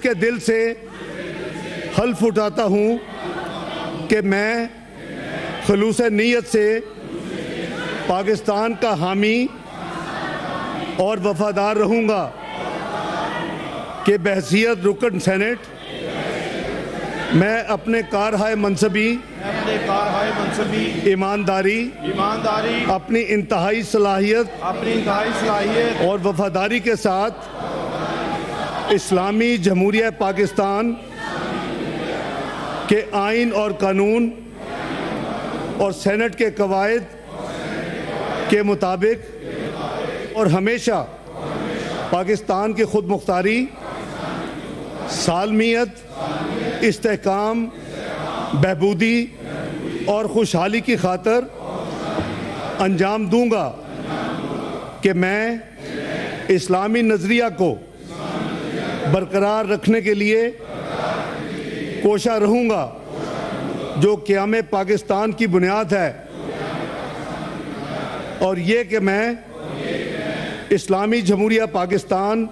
के दिल से हल्फ उठाता हूँ कि मैं खुलूस नीयत से पाकिस्तान का हामी और वफादार रहूँगा कि बहैसियत रुकन सेनेट मैं अपने कारहाय मनसबी ईमानदारी अपनी इंतहाई सलाहियत और वफादारी के साथ इस्लामी जमहूरिया पाकिस्तान के आइन और कानून और सेनेट के कवायद के मुताबिक और हमेशा पाकिस्तान की खुद मुख्तारी, सालमियत, इस्तेहकाम, बहबूदी और खुशहाली की खातर अंजाम दूंगा कि मैं इस्लामी नज़रिया को बरकरार रखने के लिए कोशा रहूँगा जो क़याम पाकिस्तान की बुनियाद है, और ये कि मैं इस्लामी जमहूरिया पाकिस्तान